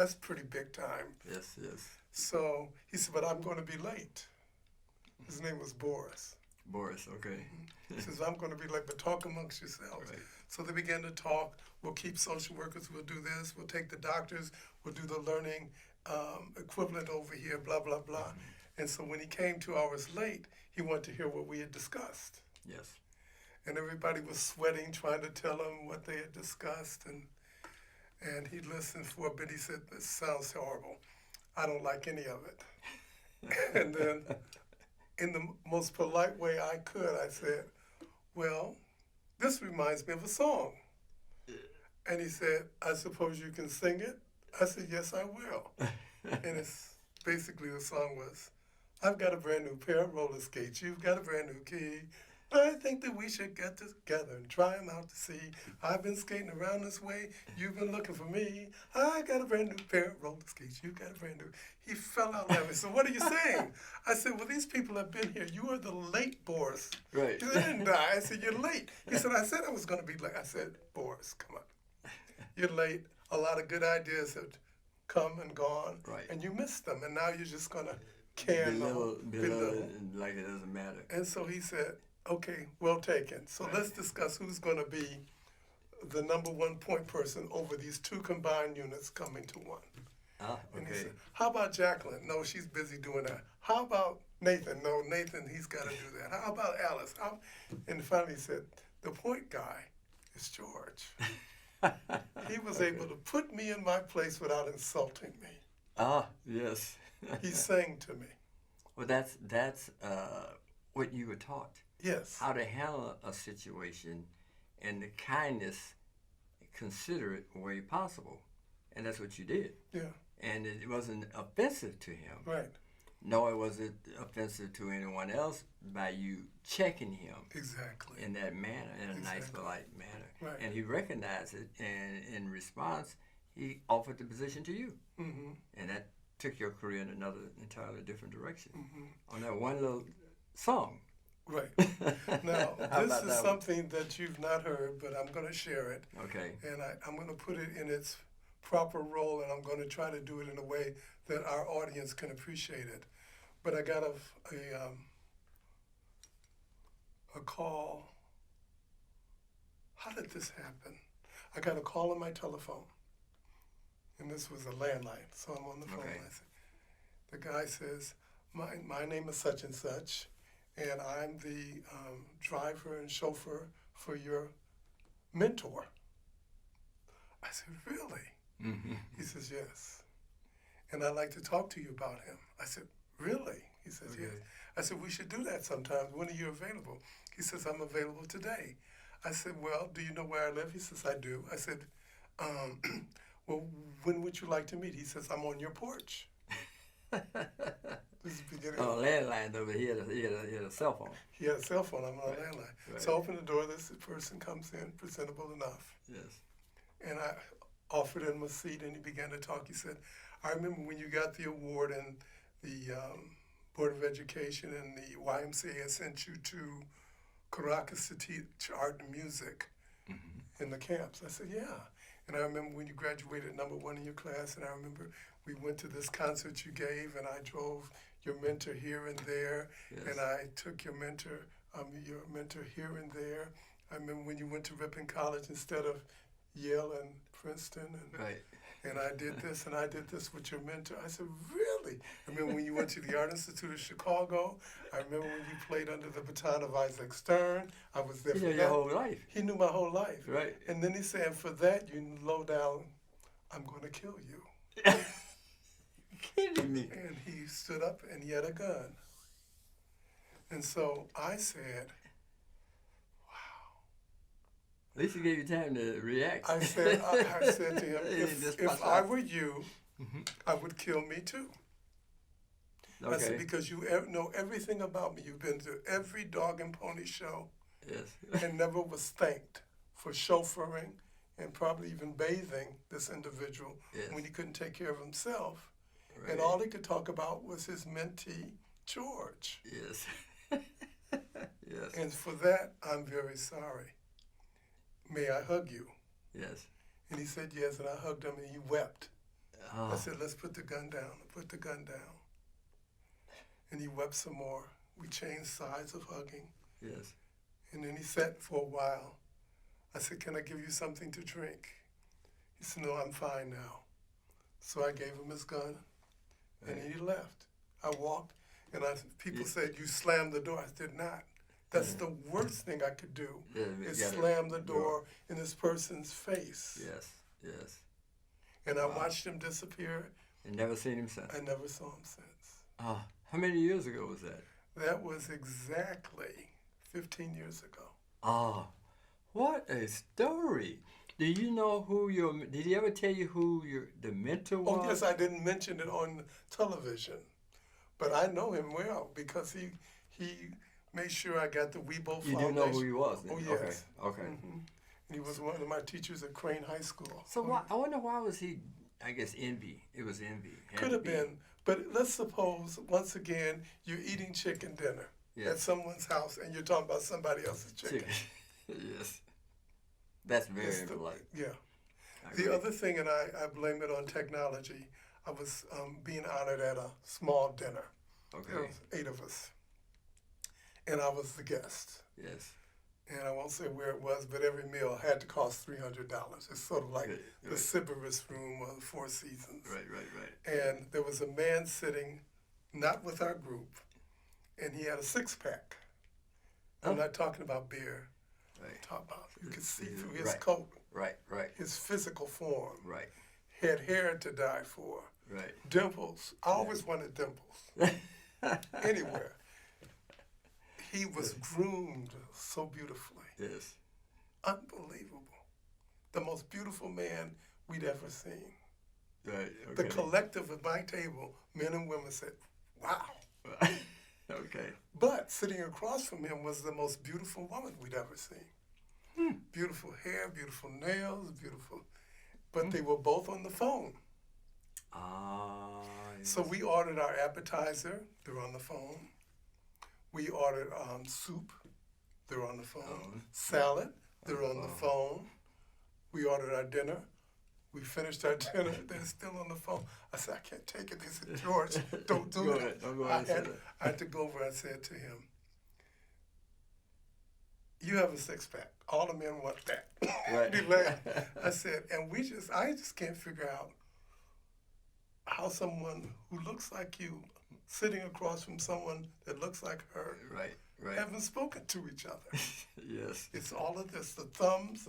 That's pretty big time. Yes, yes. So he said, but I'm going to be late. His name was Boris. Boris, okay. He says, I'm going to be late, but talk amongst yourselves. Right. So they began to talk. We'll keep social workers. We'll do this. We'll take the doctors. We'll do the learning equivalent over here, blah, blah, blah. Mm-hmm. And so when he came 2 hours late, he wanted to hear what we had discussed. Yes. And everybody was sweating, trying to tell him what they had discussed. And he listened for a bit. He said, this sounds horrible. I don't like any of it. And then in the most polite way I could, I said, well, this reminds me of a song. And he said, I suppose you can sing it? I said, yes, I will. And it's basically the song was, I've got a brand new pair of roller skates. You've got a brand new key. I think that we should get together and try them out to see. I've been skating around this way. You've been looking for me. I got a brand new pair of roller skates. You've got a brand new. He fell out laughing. So what are you saying? I said, well, these people have been here. You are the late Boris. Right. He said, I didn't die. I said, you're late. He said, I said I was going to be late. I said, Boris, come on. You're late. A lot of good ideas have come and gone. Right. And you missed them. And now you're just going to can belittle belittle. like it doesn't matter. And so he said, okay, well taken. So let's discuss who's going to be the number one point person over these two combined units coming to one. Ah, And he okay. said, how about Jacqueline? No, she's busy doing that. How about Nathan? No, Nathan, he's got to do that. How about Alice? And finally he said, the point guy is George. He was able to put me in my place without insulting me. Ah, yes. He sang to me. Well, that's what you were taught. Yes. How to handle a situation in the kindness, considerate way possible. And that's what you did. Yeah. And it wasn't offensive to him. Right. Nor was it offensive to anyone else by you checking him Exactly. in that manner, in a nice, Exactly. polite manner. Right. And he recognized it, and in response, he offered the position to you. Mm-hmm. And that took your career in another entirely different direction. Mm-hmm. On that one little song. Right. Now, How this about is that something that you've not heard, but I'm going to share it. Okay. And I'm going to put it in its proper role, and I'm going to try to do it in a way that our audience can appreciate it. But I got a call. How did this happen? I got a call on my telephone, and this was a landline, so I'm on the phone. Okay. I said, the guy says, my name is such and such, and I'm the driver and chauffeur for your mentor. I said, really? Mm-hmm. He says, yes. And I'd like to talk to you about him. I said, really? He says, Okay. yes. I said, we should do that sometime. When are you available? He says, I'm available today. I said, well, do you know where I live? He says, I do. I said, well, when would you like to meet? He says, I'm on your porch. This is the beginning. Oh, landline though, but he had a cell phone. He had a cell phone. I'm on a Right. landline. Right. So I open the door. This person comes in, presentable enough. Yes. And I offered him a seat, and he began to talk. He said, I remember when you got the award, and the Board of Education and the YMCA sent you to Caracas to teach art and music Mm-hmm. in the camps. I said, yeah. And I remember when you graduated #1 in your class, and I remember we went to this concert you gave, and I drove your mentor here and there, Yes. and I took your mentor here and there. I remember when you went to Ripon College instead of Yale and Princeton, Right. and I did this and I did this with your mentor. I said, really? I remember when you went to the Art Institute of Chicago. I remember when you played under the baton of Isaac Stern. I was there He for knew that. your whole life. He knew my whole life. Right. And then he said, for that, you low down, I'm going to kill you. Kidding me. And he stood up and he had a gun. And so I said, At least he gave you time to react. I said to him, He just if bust I out. were you, I would kill me too. I said, Okay. because you know everything about me. You've been to every dog and pony show Yes. and never was thanked for chauffeuring and probably even bathing this individual Yes. when he couldn't take care of himself. Right. And all he could talk about was his mentee, George. Yes. Yes. And for that, I'm very sorry. May I hug you? Yes. And he said yes, and I hugged him, and he wept. Oh. I said, let's put the gun down. I put the gun down. And he wept some more. We changed sides of hugging. Yes. And then he sat for a while. I said, can I give you something to drink? He said, no, I'm fine now. So I gave him his gun, and he left. I walked, and people said, you slammed the door. I did not. That's the worst thing I could do, is slam the door in this person's face. Yes, yes. And I watched him disappear. And never seen him since? I never saw him since. How many years ago was that? That was exactly 15 years ago. What a story. Do you know did he ever tell you who the mentor was? Oh, yes, I didn't mention it on television. But I know him well because he made sure I got the Weibo Foundation. You do know who he was? Then? Oh, yes. Okay. Mm-hmm. He was one of my teachers at Crane High School. So I wonder why was he, I guess, envy. It was envy. Could have been. But let's suppose, once again, you're eating chicken dinner at someone's house and you're talking about somebody else's chicken. Yes. That's very impolite. Yeah. The other thing, and I blame it on technology, I was being honored at a small dinner. Okay. There was 8 of us. And I was the guest. Yes. And I won't say where it was, but every meal had to cost $300. It's sort of like the Sybaris Room or the Four Seasons. Right. And there was a man sitting, not with our group, and he had a 6-pack. I'm not talking about beer. Right. I'm talking about, you could see through his coat. Right. His physical form. Right. Had hair to die for. Right. Dimples. I always wanted dimples. Anywhere. He was groomed so beautifully. Yes. Unbelievable. The most beautiful man we'd ever seen. Right. Okay. The collective at my table, men and women, said, wow. Okay. But sitting across from him was the most beautiful woman we'd ever seen. Beautiful hair, beautiful nails, beautiful. But they were both on the phone. Yes. So we ordered our appetizer. They're on the phone. We ordered soup. They're on the phone. Salad. They're on the phone. We ordered our dinner. We finished our dinner. They're still on the phone. I said, I can't take it. They said, George, don't do it. Don't go ahead. I had to go over and said to him, you have a 6-pack. All the men want that. Right. He laughed. I said, and I just can't figure out how someone who looks like you, sitting across from someone that looks like her, right. haven't spoken to each other. Yes. It's all of this, the thumbs.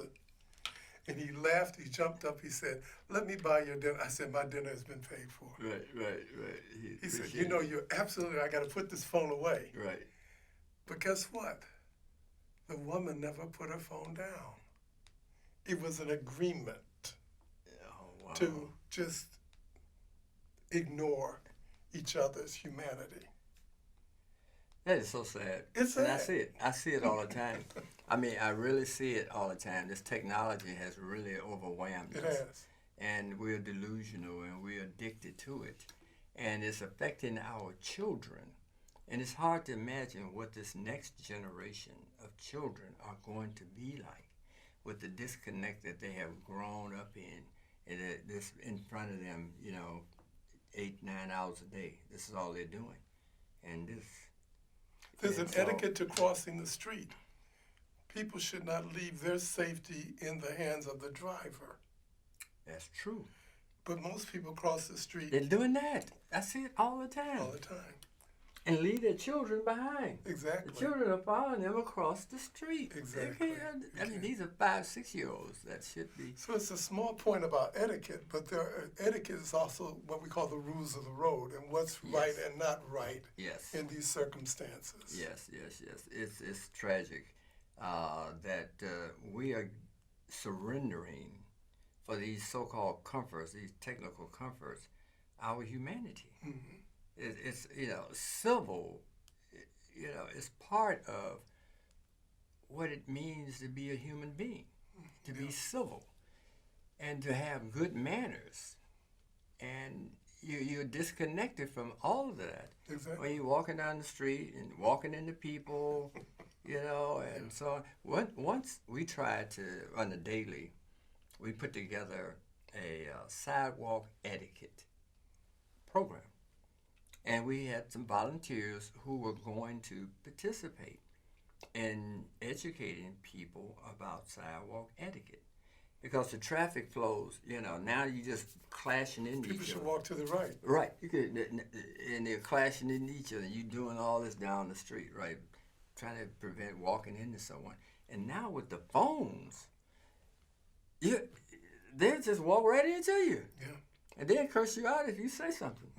And he laughed, he jumped up, he said, let me buy your dinner. I said, my dinner has been paid for. Right. He said, you're absolutely, I got to put this phone away. Right. But guess what? The woman never put her phone down. It was an agreement to just ignore each other's humanity. That is so sad. It's sad. And I see it all the time. I mean, I really see it all the time. This technology has really overwhelmed us. It has. And we're delusional and we're addicted to it. And it's affecting our children. And it's hard to imagine what this next generation of children are going to be like with the disconnect that they have grown up in. And this in front of them, 8, 9 hours a day. This is all they're doing. And there's an etiquette to crossing the street. People should not leave their safety in the hands of the driver. That's true. But most people cross the street. They're doing that. I see it all the time. All the time. And leave their children behind. Exactly. The children are following them across the street. Exactly. These are 5, 6-year-olds. That should be. So it's a small point about etiquette, but etiquette is also what we call the rules of the road and what's right and not right in these circumstances. Yes. It's tragic that we are surrendering for these so-called comforts, these technical comforts, our humanity. Mm-hmm. It's civil, it's part of what it means to be a human being, to be civil, and to have good manners. And you're disconnected from all of that. Exactly. When you're walking down the street and walking into people, and so on. Once we tried to, on the daily, we put together a sidewalk etiquette program. And we had some volunteers who were going to participate in educating people about sidewalk etiquette. Because the traffic flows, now you just clashing into People each should other. walk to the right. Right. You could, and they're clashing into each other. You doing all this down the street, right? Trying to prevent walking into someone. And now with the phones, they just walk right into you. Yeah. And then curse you out if you say something.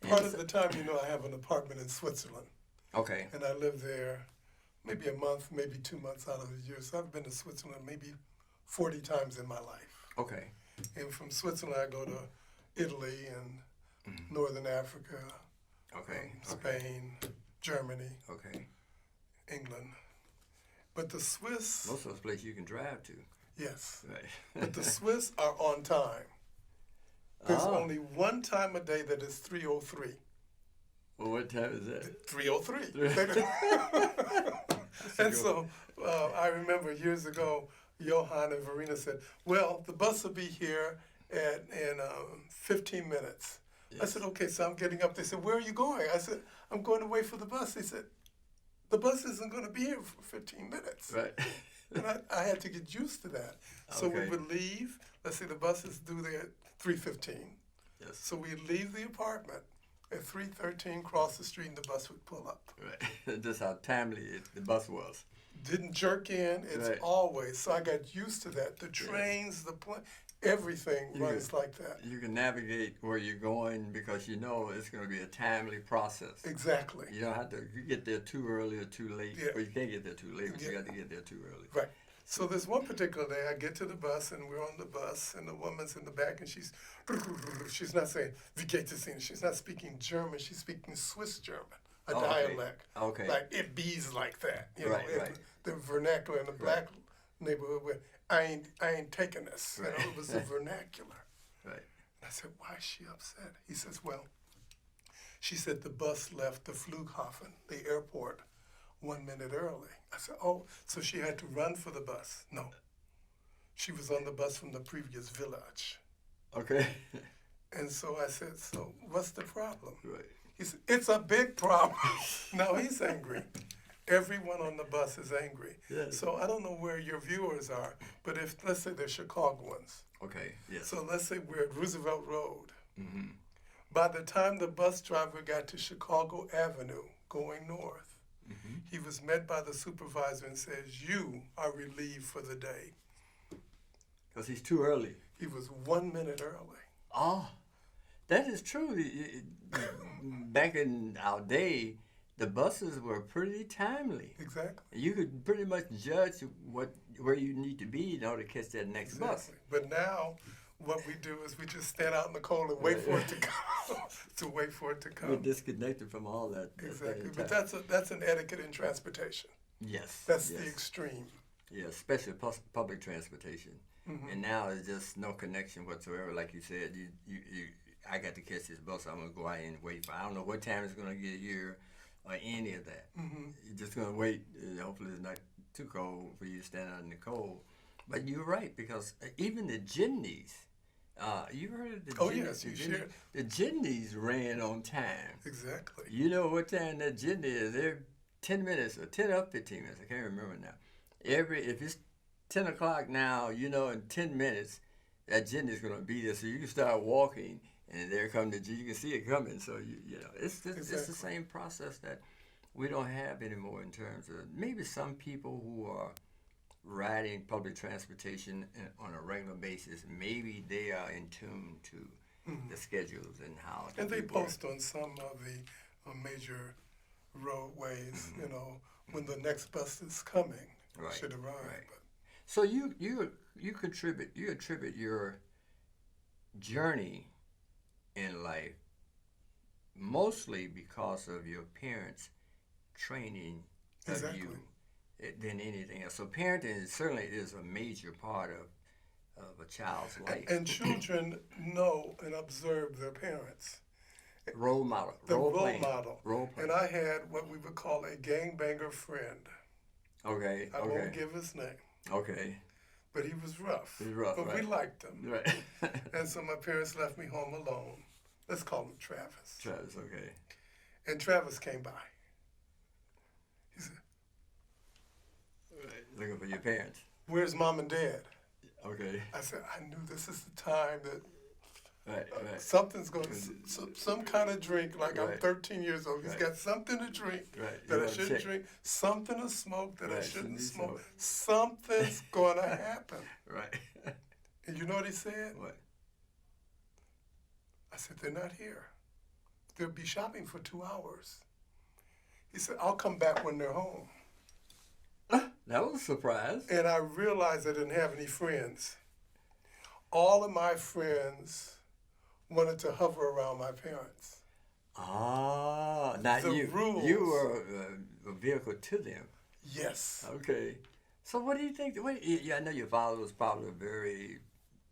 Part of the time, I have an apartment in Switzerland, Okay. and I live there maybe a month, maybe 2 months out of the year. So I've been to Switzerland maybe 40 times in my life. Okay. And from Switzerland, I go to Italy and Northern Africa, Okay. Spain, Germany, Okay. England. But the Swiss, Most of those places you can drive to. yes, Right. but the Swiss are on time. There's Oh. only one time a day that is 3:03. Well, what time is that? 3:03. And so I remember years ago, Johan and Verena said, well, the bus will be here in 15 minutes. I said, okay, so I'm getting up. They said, where are you going? I said, I'm going to wait for the bus. They said, the bus isn't going to be here for 15 minutes. Right. And I had to get used to that. So we Okay. would leave. Let's say the bus is due there at 3:15. Yes. So we'd leave the apartment at 3:13, cross the street, and the bus would pull up. Right. Just how timely the bus was. Didn't jerk in. It's Right. always. So I got used to that. The trains, the plane, everything You runs like that. You can navigate where you're going because you know it's going to be a timely process. Exactly. You don't have to get there too early or too late. Yeah. Well, you can't get there too late, but you Yeah. got to get there too early. Right. So there's one particular day I get to the bus and we're on the bus and the woman's in the back and she's not saying "Wie geht es Ihnen?" She's not speaking German. She's speaking Swiss German, a Oh, okay. dialect. Okay. Like it bees like that. Right, right. The vernacular in the black neighborhood where I ain't taking this. Right. It was the vernacular. Right. And I said, why is she upset? He says, well, she said the bus left the Flughafen, the airport, 1 minute early. I said, oh, so she had to run for the bus. No. She was on the bus from the previous village. Okay. And so I said, so what's the problem? Right. He said, it's a big problem. Now he's angry. Everyone on the bus is angry. Yes. So I don't know where your viewers are, but if, let's say they're Chicagoans. Okay. Yes. So let's say we're at Roosevelt Road. Mm-hmm. By the time the bus driver got to Chicago Avenue, going north, Mm-hmm. he was met by the supervisor and says, you are relieved for the day. Because he's too early. He was 1 minute early. Oh, that is true. Back in our day, the buses were pretty timely. Exactly. You could pretty much judge where you need to be in order to catch that next bus. Exactly. But now, what we do is we just stand out in the cold and wait for it to come. To wait for it to We're come. disconnected from all that. Exactly. that But time. that's an etiquette in transportation. Yes. That's yes. the extreme. Yeah, especially public transportation. Mm-hmm. And now there's just no connection whatsoever. Like you said, I got to catch this bus. I'm gonna go out and wait for. I don't know what time it's gonna get here, or any of that. Mm-hmm. You're just gonna wait. Hopefully it's not too cold for you to stand out in the cold. But you're right, because even the jitneys. You heard of the Oh, jitneys? yes, you shared. The jitneys ran on time. Exactly. You know what time that jitney is? They're 10 minutes or 10 up 15 minutes. I can't remember now. If it's 10 o'clock now, in 10 minutes, that jitney is going to be there. So you can start walking, and there comes the you can see it coming. So, it's the same process that we don't have anymore in terms of maybe some people who are riding public transportation on a regular basis, maybe they are in tune to the schedules and how. And they people post on some of the major roadways, when the next bus is coming, Right, should arrive. right. But So you attribute your journey in life mostly because of your parents' training of Exactly. you than anything else. So parenting certainly is a major part of a child's life. And children know and observe their parents. Role model. The role playing. model. Role playing. And I had what we would call a gangbanger friend. Okay. I okay. won't give his name. Okay. but he was rough. He was rough, but right. we liked him. Right. And so my parents left me home alone. Let's call him Travis. Travis, okay. And Travis came by. He said, Right. Looking for your parents. "Where's Mom and Dad?" Okay. I said, "I knew this is the time that Right. something's going to, some kind of drink, like I'm Right. 13 years old. He's Right. got something to drink Right. that You I wanna shouldn't check. drink, something to smoke that I Right, shouldn't shouldn't smoke. smoke. Something's going to happen." Right. And you know what he said? What? I said, "They're not here. They'll be shopping for 2 hours." He said, "I'll come back when they're home." That was a surprise. And I realized I didn't have any friends. All of my friends wanted to hover around my parents. Ah, now The you rules. were a vehicle to them. Yes. Okay. So what do you think? Yeah, I know your father was probably a very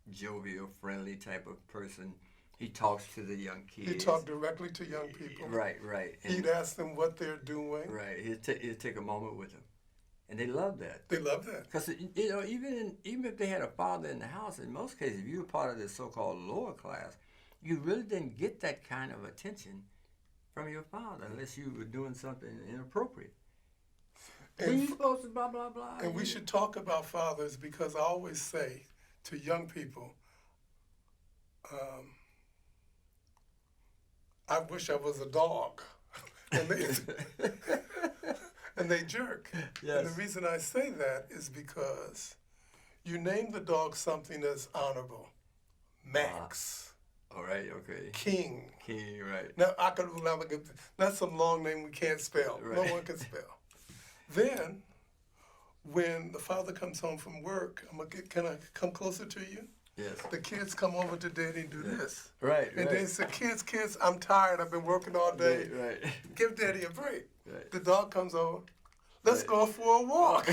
jovial, friendly type of person. He talks to the young kids. He talked directly to young people. Right. And, He'd ask them what they're doing. right. He'd take a moment with them, and they loved that. They love that. Because even if they had a father in the house, in most cases, if you were part of the so-called lower class, you really didn't get that kind of attention from your father unless you were doing something inappropriate. And, You supposed to blah blah blah. and we should talk about fathers, because I always say to young people, I wish I was a dog. and they jerk. Yes. And the reason I say that is because you name the dog something that's honorable. Max, All right. Okay. King. King. Right. Now, that's some long name we can't spell. Right. No one can spell. Then, when the father comes home from work, can I come closer to you? Yes. The kids come over to Daddy and do this. Right. And they say, kids, I'm tired. I've been working all day. Right. Give Daddy a break. Right. The dog comes over. Let's Right. go for a walk.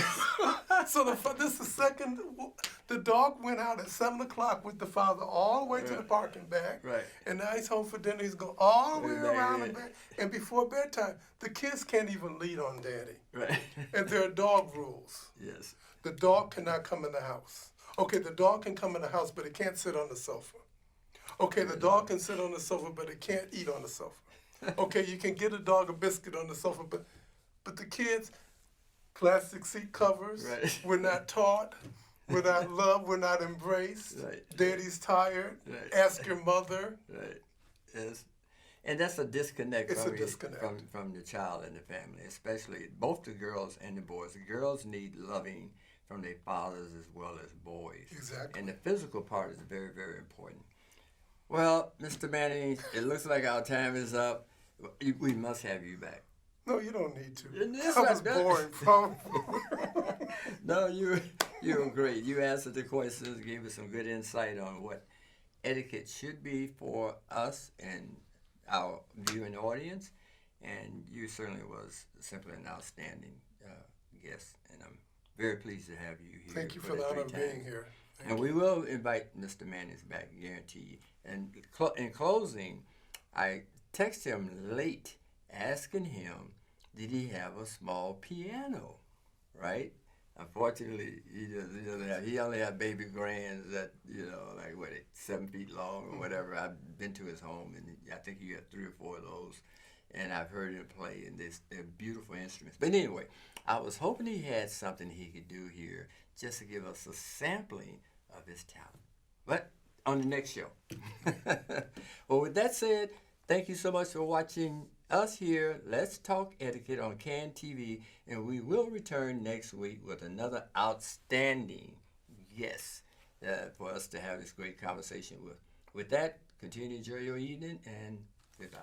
So this is the second. The dog went out at 7 o'clock with the father all the way to the park and back. Right. And now he's home for dinner. He's going all the way Right. around and back. And before bedtime, the kids can't even lead on Daddy. Right. And there are dog rules. Yes. The dog cannot come in the house. Okay, the dog can come in the house, but it can't sit on the sofa. Okay, the dog can sit on the sofa, but it can't eat on the sofa. Okay, you can get a dog a biscuit on the sofa, but the kids, plastic seat covers, Right. we're not taught, we're not loved, we're not embraced. Right. Daddy's tired. Right. Ask your mother. Right. Yes. And that's a disconnect, It's a disconnect. from the child and the family, especially both the girls and the boys. The girls need loving from their fathers as well as boys. Exactly. And the physical part is very, very important. Well, Mr. Manning, it looks like our time is up. We must have you back. No, you don't need to. Yes, That was I- boring, probably. No, you were great. You answered the questions, gave us some good insight on what etiquette should be for us and our viewing audience, and you certainly was simply an outstanding guest, and I'm very pleased to have you here. Thank you for the this honor of great time. being here. And we will invite Mr. Mannings back, guarantee you. And in closing, I text him late asking him, did he have a small piano, right? Unfortunately, he only had baby grands that, like 7 feet long or whatever. I've been to his home, and I think he got 3 or 4 of those. And I've heard him play, and they're beautiful instruments. But anyway, I was hoping he had something he could do here just to give us a sampling of his talent. But on the next show. Well, with that said, thank you so much for watching us here. Let's Talk Etiquette on CAN TV, and we will return next week with another outstanding guest for us to have this great conversation with. With that, continue to enjoy your evening, and goodbye.